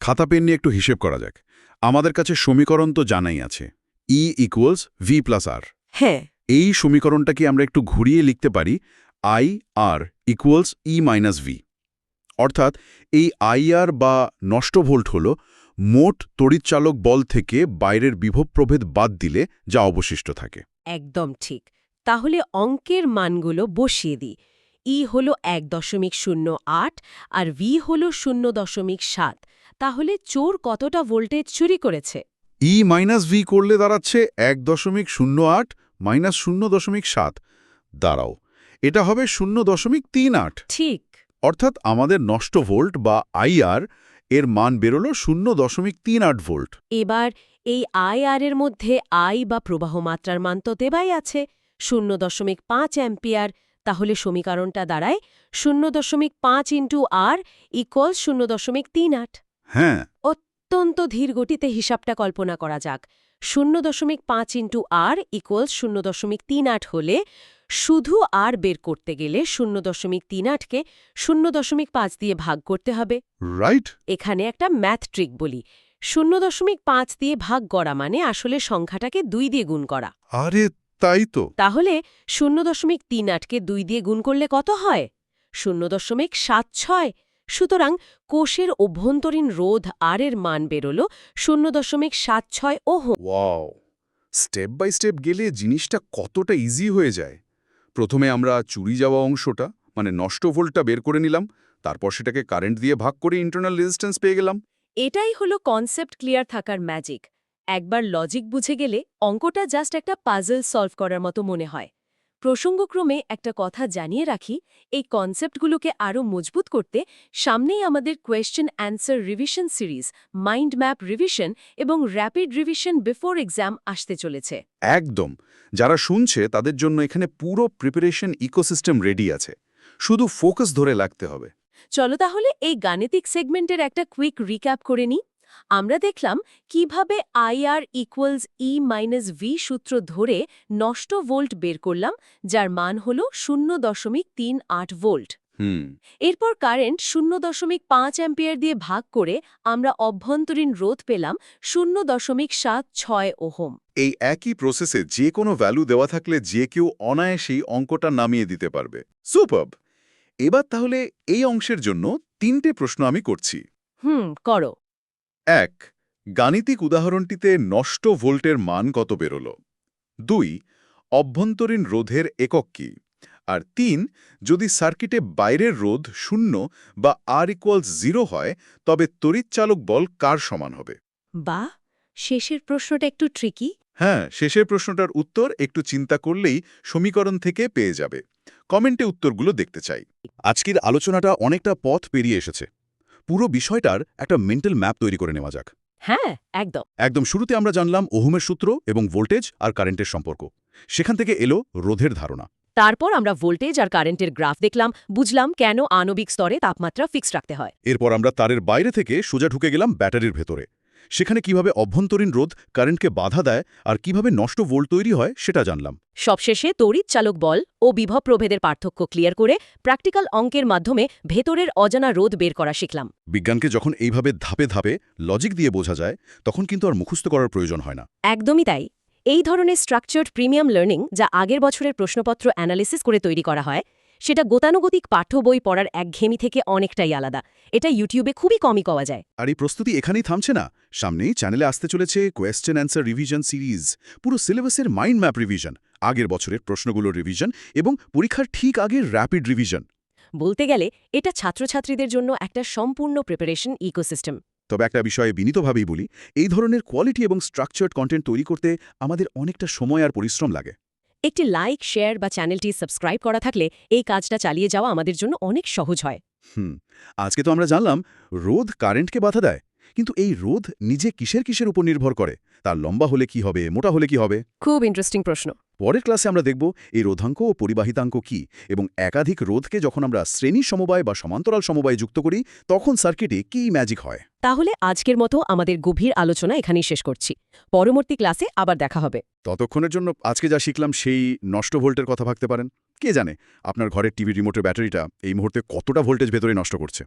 খাতা পেন নিয়ে একটু হিসেব করা যাক। আমাদের কাছে সমীকরণ তো জানাই আছে, E = V + R। হ্যাঁ। এই সমীকরণটা কি আমরা একটু ঘুরিয়ে লিখতে পারি IR = E - V। অর্থাৎ এই IR বা নষ্ট ভোল্ট হল মোট তড়িৎচালক বল থেকে বাইরের বিভব প্রভেদ বাদ দিলে যা অবশিষ্ট থাকে। একদম ঠিক। তাহলে অঙ্কের মানগুলো বসিয়ে দিই। ই হল 1.08 আর ভি হল 0.7। তাহলে চোর কতটা ভোল্টেজ চুরি করেছে? E - V করলে দাঁড়াচ্ছে 1.08 - 0.7। দাঁড়াও, এটা হবে 0.38। ঠিক। অর্থাৎ আমাদের নষ্ট ভোল্ট বা IR এর মান বেরোলো 0.38 ভোল্ট। এবার এই IR এর মধ্যে আই বা প্রবাহ মাত্রার মান তো দেওয়াই আছে 0.5 অ্যাম্পিয়ার। তাহলে সমীকরণটা দাঁড়ায় 0.5 × R = 0.38। হ্যাঁ। অত্যন্ত ধীর গতিতে হিসাবটা কল্পনা করা যাক। 0.5 × R = 0.38 হলে শুধু আর বের করতে গেলে 0.38কে 0.5 দিয়ে ভাগ করতে হবে। রাইট। এখানে একটা ম্যাথ ট্রিক বলি। 0.5 দিয়ে ভাগ করা মানে আসলে সংখ্যাটাকে 2 দিয়ে গুণ করা। আরে তাই তো। তাহলে 0.38কে 2 দিয়ে গুণ করলে কত হয়? 0.76। সুতরাং কোষের অভ্যন্তরীণ রোধ আর এর মান বেরোল 0.76 ohm. Wow, step by step গেলে জিনিসটা কতটা ইজি হয়ে যায়। প্রথমে আমরা চুরি যাওয়া অংশটা মানে নষ্ট ভোল্টটা বের করে নিলাম, তারপর সেটাকে কারেন্ট দিয়ে ভাগ করে ইন্টারনাল রেজিস্ট্যান্স পেয়ে গেলাম। এটাই হলো কনসেপ্ট ক্লিয়ার থাকার ম্যাজিক। একবার লজিক বুঝে গেলে অঙ্কটা জাস্ট একটা পাজল সলভ করার মতো মনে হয়। প্রসঙ্গক্রমে একটা কথা জানিয়ে রাখি, এই কনসেপ্টগুলোকে আরও মজবুত করতে সামনেই আমাদের question answer revision series, mind map revision এবং র্যাপিড রিভিশন বিফোর এক্সাম আসতে চলেছে। একদম, যারা শুনছে তাদের জন্য এখানে পুরো প্রিপারেশন ইকোসিস্টেম রেডি আছে, শুধু ফোকাস ধরে রাখতে হবে। চলো তাহলে এই গাণিতিক সেগমেন্টের একটা কুইক রিক্যাপ করে নিই। আমরা দেখলাম কিভাবে IR ইকুয়ালস E-V সূত্র ধরে নষ্ট ভোল্ট বের করলাম, যার মান হল 0.38 ভোল্ট। এরপর কারেন্ট 0.5 অ্যাম্পিয়ার দিয়ে ভাগ করে আমরা অভ্যন্তরীণ রোধ পেলাম 0.76 ওহম। এই একই প্রসেসে যে কোনো ভ্যালু দেওয়া থাকলে যে কেউ অনায়াসেই অঙ্কটা নামিয়ে দিতে পারবে। সুপারব! এবার তাহলে এই অংশের জন্য 3টে প্রশ্ন আমি করছি। করো। 1. গাণিতিক উদাহরণটিতে নষ্ট ভোল্টের মান কত বেরোল? 2. অভ্যন্তরীণ রোধের একক কি? আর 3. যদি সার্কিটে বাইরের রোধ 0 বা R=0 হয়, তবে তড়িৎচালক বল কার সমান হবে? বা শেষের প্রশ্নটা একটু ট্রিকি। হ্যাঁ, শেষের প্রশ্নটার উত্তর একটু চিন্তা করলেই সমীকরণ থেকে পেয়ে যাবে। কমেন্টে উত্তরগুলো দেখতে চাই। আজকের আলোচনাটা অনেকটা পথ পেরিয়ে এসেছে। পুরো বিষয়টার একটা মেন্টাল ম্যাপ তৈরি করে নেওয়া যাক। হ্যাঁ, একদম। একদম শুরুতে আমরা জানলাম ওহমের সূত্র এবং ভোল্টেজ আর কারেন্টের সম্পর্ক। সেখান থেকে এলো রোধের ধারণা। তারপর আমরা ভোল্টেজ আর কারেন্টের গ্রাফ দেখলাম, বুঝলাম কেন আণবিক স্তরে তাপমাত্রা ফিক্সড রাখতে হয়। এরপর আমরা তারের বাইরে থেকে সোজা ঢুকে গেলাম ব্যাটারির ভেতরে। সেখানে কিভাবে অভ্যন্তরীণ রোধ কারেন্টকে বাধা দেয় আর কিভাবে নষ্ট ভোল্ট তৈরি হয় সেটা জানলাম। সবশেষে তড়িৎচালক বল ও বিভব প্রভেদের পার্থক্য ক্লিয়ার করে প্র্যাকটিক্যাল অঙ্কের মাধ্যমে ভেতরের অজানা রোধ বের করা শিখলাম। বিজ্ঞানকে যখন এইভাবে ধাপে ধাপে লজিক দিয়ে বোঝা যায়, তখন কিন্তু আর মুখস্থ করার প্রয়োজন হয় না। একদমই তাই। এই ধরনের স্ট্রাকচার্ড প্রিমিয়াম লার্নিং, যা আগের বছরের প্রশ্নপত্র অ্যানালিসিস করে তৈরি করা হয়, সেটা গতানুগতিক পাঠ্য বই পড়ার একঘেয়েমি থেকে অনেকটাই আলাদা। এটা ইউটিউবে খুবই কমই পাওয়া যায়। আর এই প্রস্তুতি এখানেই থামছে না। সামনেই চ্যানেলে আসতে চলেছে কোয়েশ্চেন অ্যান্সার রিভিশন সিরিজ, পুরো সিলেবাসের মাইন্ড ম্যাপ রিভিশন, আগের বছরের প্রশ্নগুলোর রিভিশন এবং পরীক্ষার ঠিক আগের র্যাপিড রিভিশন। বলতে গেলে এটা ছাত্রছাত্রীদের জন্য একটা সম্পূর্ণ প্রিপারেশন ইকোসিস্টেম। তবে একটা বিষয়ে বিনীতভাবেই বলি, এই ধরনের কোয়ালিটি এবং স্ট্রাকচার্ড কন্টেন্ট তৈরি করতে আমাদের অনেকটা সময় আর পরিশ্রম লাগে। একটি লাইক, শেয়ার বা চ্যানেলটি সাবস্ক্রাইব করা থাকলে এই কাজটা চালিয়ে যাওয়া আমাদের জন্য অনেক সহজ হয়। আজকে তো আমরা জানলাম রোধ কারেন্টকে বাধা দেয়, কিন্তু এই রোধ নিজে কিসের উপর নির্ভর করে? তার লম্বা হলে কি হবে, মোটা হলে কি হবে? খুব ইন্টারেস্টিং প্রশ্ন। পরের ক্লাসে আমরা দেখব এই রোধাঙ্ক ও পরিবাহিতাঙ্ক কি, এবং একাধিক রোধকে যখন আমরা শ্রেণী সমবায় বা সমান্তরাল সমবায়ে যুক্ত করি, তখন সার্কিটে কি ম্যাজিক হয়। তাহলে আজকের মতো আমাদের গভীর আলোচনা এখানেই শেষ করছি। পরবর্তী ক্লাসে আবার দেখা হবে। ততক্ষণের জন্য আজকে যা শিখলাম সেই নষ্ট ভোল্টের কথা ভাবতে পারেন। কে জানে আপনার ঘরের টিভি রিমোটের ব্যাটারিটা এই মুহূর্তে কতটা ভোল্টেজ ভেতরে নষ্ট করছে।